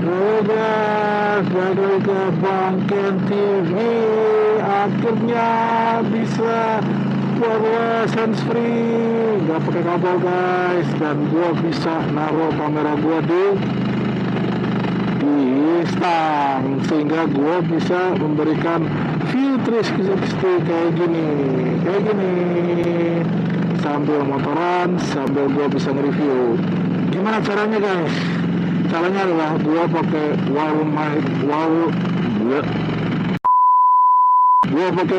Halo guys, balik lagi ke Bang Ken TV. Akhirnya bisa wireless hands free, nggak pakai kabel guys, dan gua bisa naruh kamera gua di stang sehingga gua bisa memberikan view 360 kayak gini sambil motoran, sambil gua bisa nge-review. Gimana caranya guys? Caranya adalah gua pakai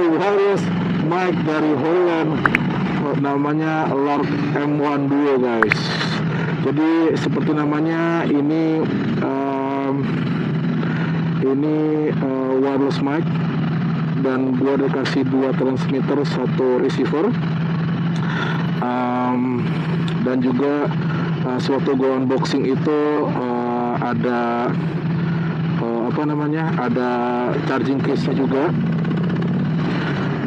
wireless mic dari Holland, namanya Lord M1 Duo guys. Jadi seperti namanya ini wireless mic, dan gua dikasih 2 transmitter, 1 receiver, dan juga sewaktu gue unboxing itu ada ada charging case-nya juga.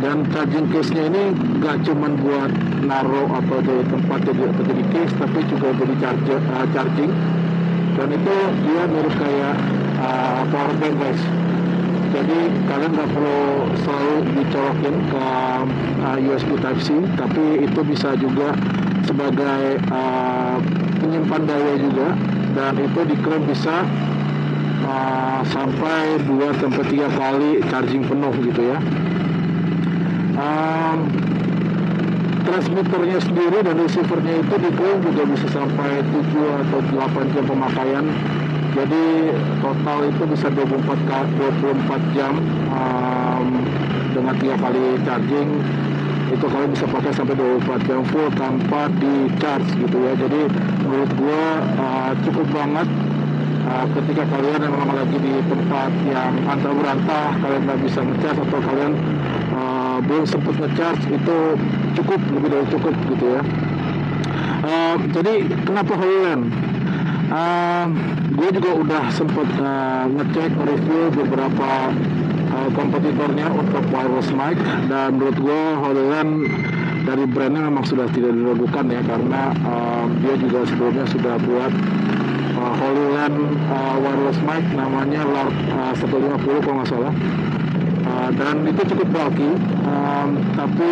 Dan charging case-nya ini gak cuman buat naruh atau di tempat jadi case, tapi juga jadi charging. Dan itu dia mirip kayak power bank guys. Jadi kalian nggak perlu selalu dicolokin ke USB Type-C, tapi itu bisa juga sebagai penyimpan daya juga, dan itu diklaim bisa sampai 2-3 kali charging penuh gitu ya. Transmitternya sendiri dan receivernya itu diklaim juga bisa sampai 7 atau 8 jam pemakaian. Jadi total itu bisa 24 jam dengan 3 kali charging. Itu kalian bisa pakai sampai 24 jam full tanpa di charge gitu ya. Jadi menurut gua cukup banget ketika kalian memang lagi di tempat yang antah berantah, kalian nggak bisa ngecharge atau kalian belum sempat ngecharge, itu cukup, lebih dari cukup gitu ya. Jadi kenapa Holland? Gue juga udah sempat ngecek review beberapa kompetitornya untuk wireless mic, dan menurut gue HoloLens dari brandnya memang sudah tidak diragukan ya, karena dia juga sebelumnya sudah buat HoloLens wireless mic namanya Lord 150 kalau nggak salah, dan itu cukup bulky, tapi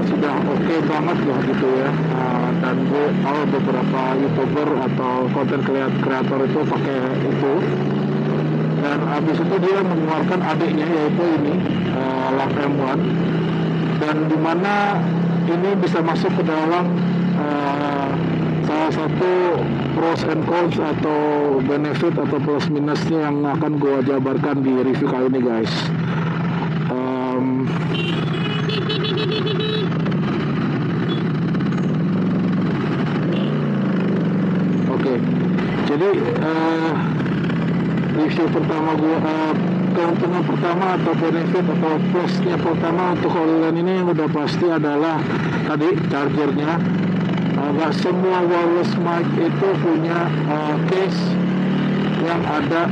sudah oke banget lah gitu ya. Dan gue tahu beberapa YouTuber atau content creator itu pakai itu, dan habis itu dia mengeluarkan adiknya yaitu ini Lord M1, dan dimana ini bisa masuk ke dalam salah satu pros and cons atau benefit atau plus minusnya yang akan gue jabarkan di review kali ini guys. Jadi review pertama gue, keuntungan pertama atau benefit atau plusnya pertama untuk HoloLens ini yang udah pasti adalah tadi chargernya. Gak semua wireless mic itu punya case yang ada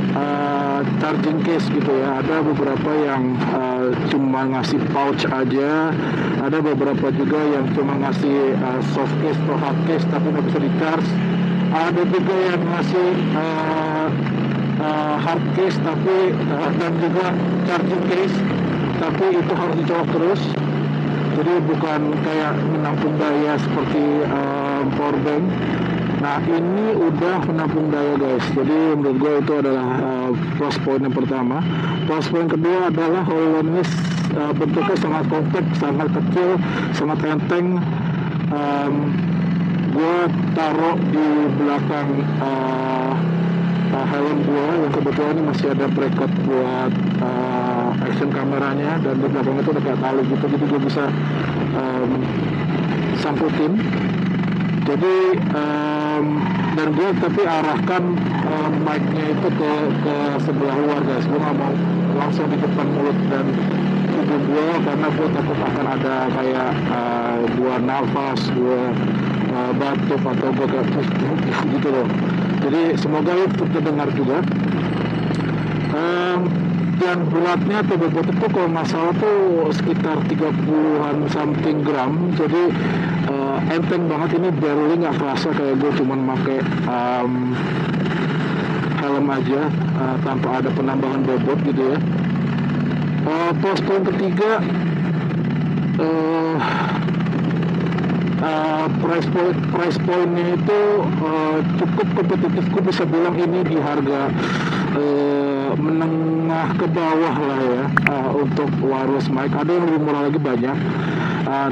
charging case gitu ya. Ada beberapa yang cuma ngasih pouch aja, ada beberapa juga yang cuma ngasih soft case atau hard case tapi nggak bisa di charge. Ada juga yang ngasih hard case tapi dan juga charging case, tapi itu harus dicolok terus. Jadi bukan kayak menampung daya seperti power bank. Nah ini udah menampung daya guys. Jadi menurut gue itu adalah plus point yang pertama. Plus point kedua adalah HoloLens bentuknya sangat compact, sangat kecil, sangat enteng. Gue taruh di belakang helm gue yang kebetulan ini masih ada bracket buat action kameranya, dan di belakang itu ada kayak tali gitu, jadi gue bisa sangkutin. Jadi dan gue tapi arahkan mic-nya itu ke sebelah luar guys. Gue nggak mau langsung di depan mulut dan tubuh gue, karena gue takut akan ada kayak gua nafas, gua batuk atau gue kayak gitu loh. Jadi semoga itu terdengar juga. Dan beratnya atau bobot itu kalau nggak salah tuh sekitar 30-an something gram. Jadi enteng banget, ini barely nggak kerasa kayak gue cuman pakai helm aja tanpa ada penambahan bobot gitu ya. Plus poin ketiga, price pointnya itu cukup kompetitif. Gue bisa bilang ini di harga menengah ke bawah lah ya untuk wireless mic. Ada yang lebih murah lagi banyak,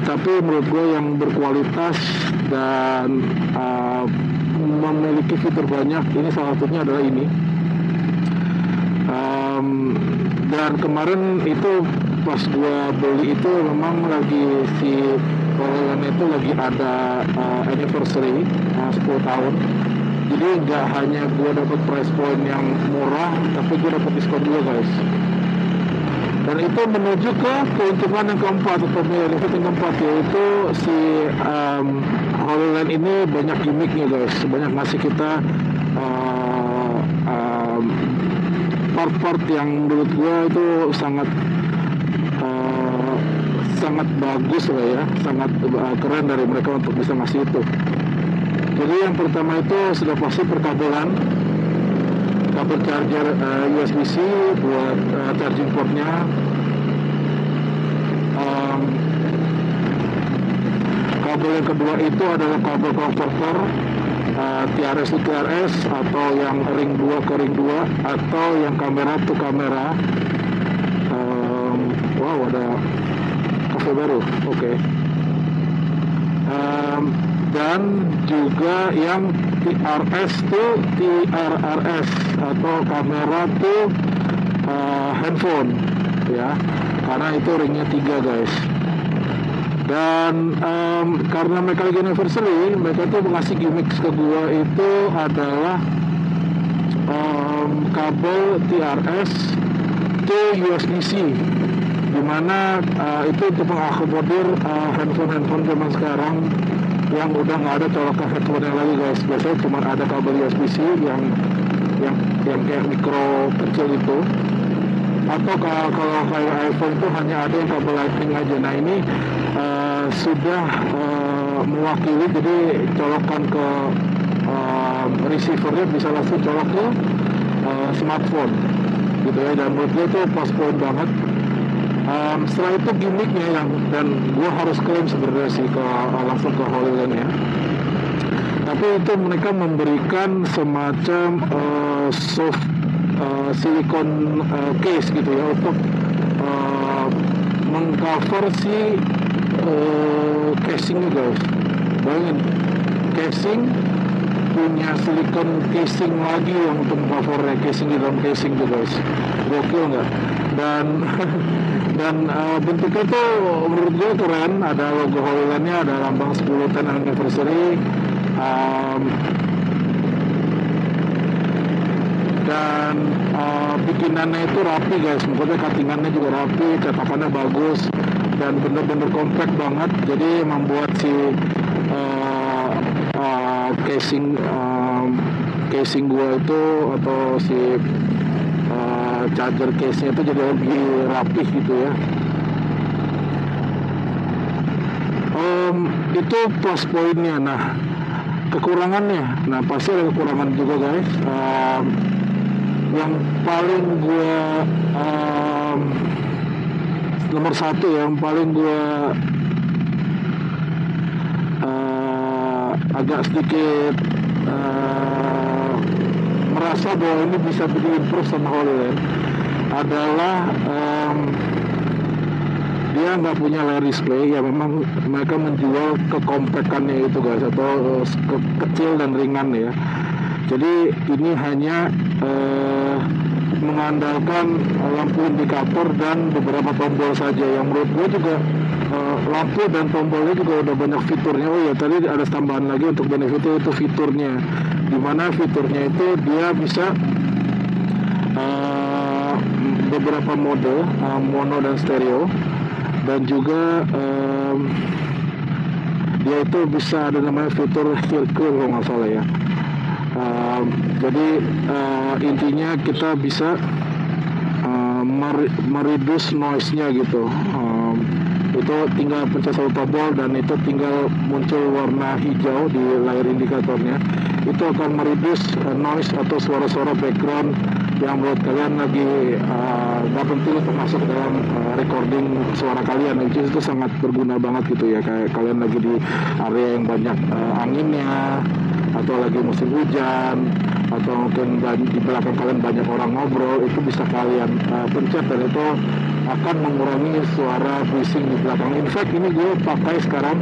tapi menurut gue yang berkualitas dan memiliki fitur banyak, ini salah satunya adalah ini. Dan kemarin itu pas gue beli itu memang lagi si HoloLens itu lagi ada anniversary 10 tahun. Jadi nggak hanya gue dapat price point yang murah, tapi gue dapat diskon juga guys. Dan itu menuju ke keuntungan yang keempat atau benefit yang keempat, yaitu si HoloLens ini banyak gimmicknya guys, banyak ngasih kita part-part yang menurut gue itu sangat bagus lah ya, sangat keren dari mereka untuk bisa ngasih itu. Jadi yang pertama itu sudah pasti perkabelan, kabel charger USB-C buat charging portnya. Kabel yang kedua itu adalah kabel converter TRS to TRS, atau yang ring 2 ke ring 2, atau yang kamera to kamera. Wow, ada kafe baru, oke. Dan juga yang TRS to TRRS, atau kamera to handphone ya, karena itu ringnya 3 guys. Dan karena mereka lagi anniversary, mereka tuh ngasih gimmick ke gua itu adalah kabel TRS to USB-C, dimana itu untuk mengakomodir handphone zaman sekarang yang udah nggak ada colokan headphone lagi guys. Biasanya cuma ada kabel USB-C yang kayak mikro kecil itu, atau kalau kayak iPhone itu hanya ada yang kabel Lightning aja. Nah ini sudah mewakili, jadi colokan ke receivernya bisa langsung colok ke smartphone gitu ya, dan menurut gue itu pas point banget. Setelah itu gimmicknya dan gue harus klaim sebenarnya sih langsung ke HoloLens ya, tapi itu mereka memberikan semacam soft silikon case gitu ya, untuk mengcover si casingnya guys. Bayangin, casing punya silikon casing lagi yang untuk cover casing di dalam casing tuh guys. Gokil nggak? Dan bentuknya tuh menurut gue keren. Ada logo HoloLens-nya, ada lambang 10 anniversary, dan bikinannya itu rapi guys. Maksudnya cuttingannya juga rapi, cetakannya bagus, dan bener-bener compact banget. Jadi membuat si casing gua itu, atau si charger case-nya itu jadi lebih rapih gitu ya. Itu plus poinnya. Nah, kekurangannya, nah pasti ada kekurangan juga guys. Yang paling gue nomor satu, yang paling gue agak sedikit merasa bahwa ini bisa di-improve sama HoloLens adalah dia nggak punya layar display. Ya memang mereka menjual kekompakannya itu guys, atau kecil dan ringan ya. Jadi ini hanya mengandalkan lampu indikator dan beberapa tombol saja, yang menurut gue juga lampu dan tombolnya juga udah banyak fiturnya. Oh ya, tadi ada tambahan lagi untuk benefit itu fiturnya, dimana fiturnya itu dia bisa beberapa mode, mono dan stereo, dan juga dia itu bisa ada namanya fitur circle kalau nggak salah ya. Jadi intinya kita bisa mereduce noise-nya gitu. Itu tinggal pencet satu tombol dan itu tinggal muncul warna hijau di layar indikatornya. Itu akan mereduce noise atau suara-suara background yang menurut kalian lagi nggak penting untuk masuk dalam recording suara kalian. Itu sangat berguna banget gitu ya, kayak kalian lagi di area yang banyak anginnya, atau lagi musim hujan, atau mungkin di belakang kalian banyak orang ngobrol. Itu bisa kalian pencet dan itu akan mengurangi suara bising di belakang. In fact ini gue pakai sekarang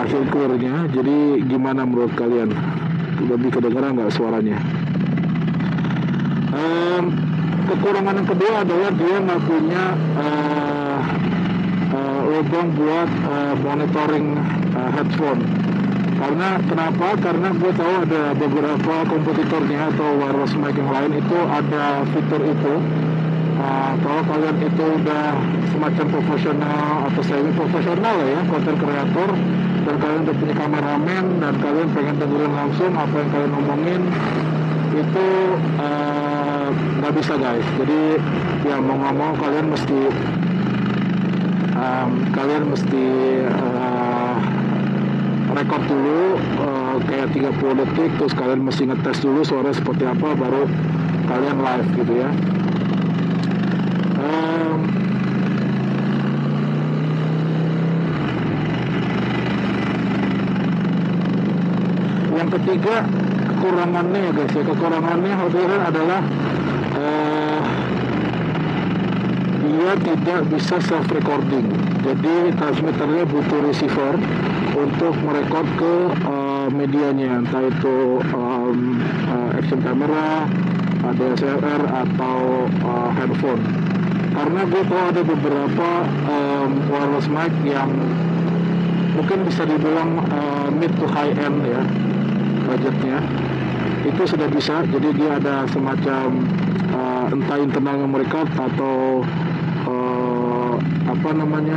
Hilclear-nya. Jadi gimana menurut kalian? Lebih kedengaran nggak suaranya? Kekurangan yang kedua adalah dia nggak punya lubang buat monitoring headphone. Kenapa? Karena gue tahu ada beberapa kompetitornya atau wireless mic yang lain itu ada fitur itu. Kalau kalian itu udah semacam profesional atau semi profesional ya, content creator, dan kalian udah punya kameramen dan kalian pengen dengerin langsung apa yang kalian omongin, itu nggak bisa guys. Jadi ya mau nggak mau kalian mesti record dulu kayak 30 detik, terus kalian mesti ngetes dulu suara seperti apa baru kalian live gitu ya. Yang ketiga kekurangannya ya guys ya, kekurangannya Hilclear adalah dia tidak bisa self recording. Jadi transmitternya butuh receiver untuk merekod ke medianya, entah itu action camera, DSLR atau handphone. Karena gue tahu ada beberapa wireless mic yang mungkin bisa dibilang mid to high end ya budgetnya, itu sudah bisa. Jadi dia ada semacam entah internal memory card atau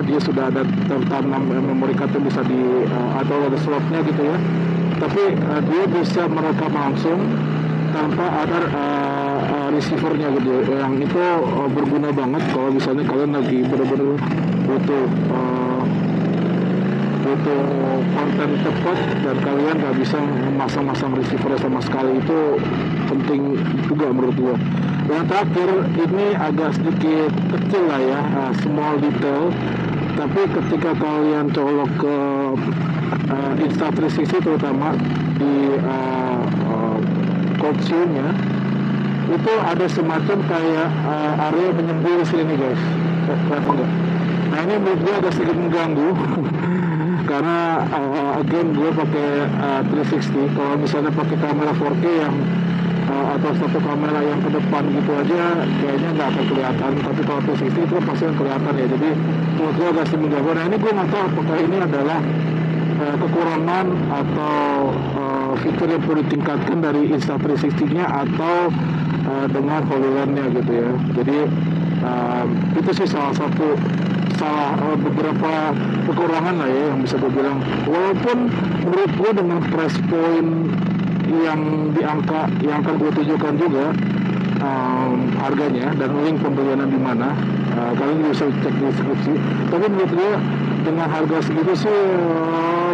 dia sudah ada tertanam memory card yang bisa atau ada slotnya gitu ya. Tapi dia bisa merekam langsung tanpa ada receivernya gitu. Yang itu berguna banget kalau misalnya kalian lagi benar-benar butuh konten cepat dan kalian nggak bisa memasang receiver sama sekali. Itu penting juga menurut gua. Yang terakhir ini agak sedikit kecil lah ya, small detail, tapi ketika kalian colok ke Insta360 terutama di code nya itu ada semacam kayak area menyembul di sini guys. Kelihatan nggak? Nah ini menurut gue agak sedikit mengganggu karena again gue pakai 360. Kalau misalnya pakai kamera 4K yang atau satu kamera yang ke depan gitu aja kayaknya nggak akan kelihatan, tapi kalau 360 itu pasti akan kelihatan ya. Jadi menurut gue agak sedikit mengganggu. Nah ini gue nggak tahu apakah ini adalah kekurangan atau fitur yang perlu ditingkatkan dari Insta360-nya atau dengan HoloLens-nya gitu ya. Jadi itu sih beberapa kekurangan lah ya yang bisa gue bilang. Walaupun menurut gue dengan price point yang yang akan gue tunjukkan juga harganya dan link pembeliannya di mana, kalian bisa cek di deskripsi. Tapi menurut gue dengan harga segitu sih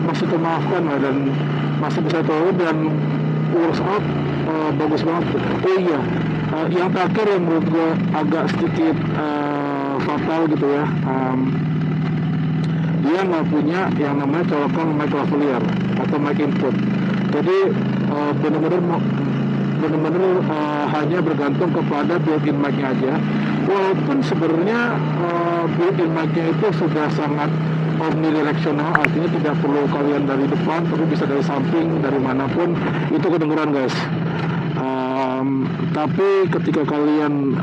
masih termaafkan lah dan masih bisa tahu dan works out bagus banget. Oh iya, yang terakhir yang menurut gue agak sedikit fatal gitu ya, dia nggak punya yang namanya colokan mic lavalier atau mic input. Jadi benar-benar hanya bergantung kepada built-in mic-nya aja. Walaupun sebenarnya built-in mic-nya itu sudah sangat omnidirectional, artinya tidak perlu kalian dari depan, tapi bisa dari samping, dari manapun itu kedengeran guys. Tapi ketika kalian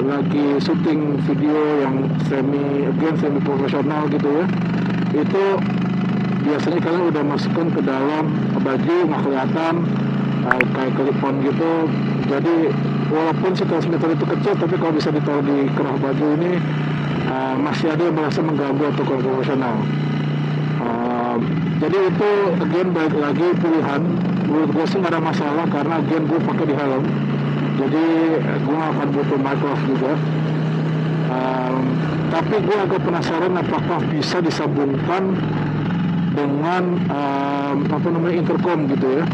lagi syuting video yang semi profesional gitu ya, itu biasanya kalian udah masukkan ke dalam baju nggak kelihatan, kayak clip-on gitu. Jadi walaupun si transmitter itu kecil, tapi kalau bisa ditaruh di kerah baju ini masih ada yang merasa mengganggu atau kurang profesional. Jadi itu again balik lagi pilihan. Menurut gue sih nggak ada masalah karena again gue pakai di helm, jadi gue nggak akan butuh microphone juga. Tapi gue agak penasaran apakah bisa disambungkan dengan intercom gitu ya.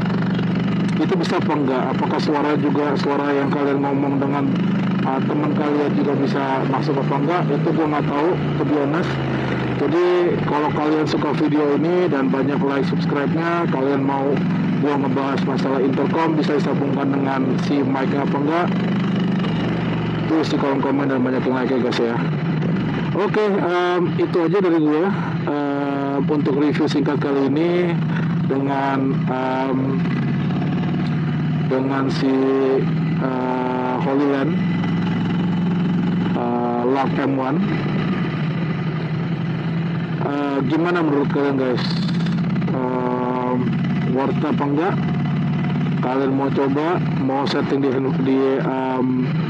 Itu bisa apa enggak? Apakah suara yang kalian ngomong dengan teman kalian juga bisa masuk apa enggak? Itu gue nggak tahu, to be honest. Jadi kalau kalian suka video ini dan banyak like subscribe-nya, kalian mau gue ngebahas masalah intercom bisa disambungkan dengan si mic apa enggak, tulis di kolom komen dan banyak yang like ya guys ya. Oke, itu aja dari gue untuk review singkat kali ini dengan si HoloLens Love M1. Gimana menurut kalian guys? Worth apa enggak? Kalian mau coba, mau setting di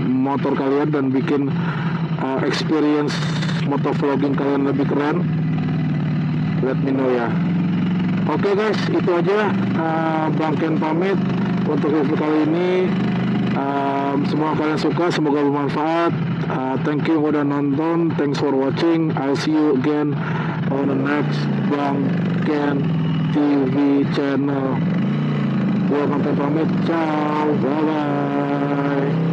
motor kalian dan bikin experience motovlogging kalian lebih keren? Let me know ya. Oke guys, itu aja Bang Ken pamit untuk review kali ini. Semoga kalian suka, semoga bermanfaat. Thank you udah nonton, thanks for watching. I'll see you again on the next Bang Ken TV channel. Gua Bang Ken pamit, ciao, bye bye.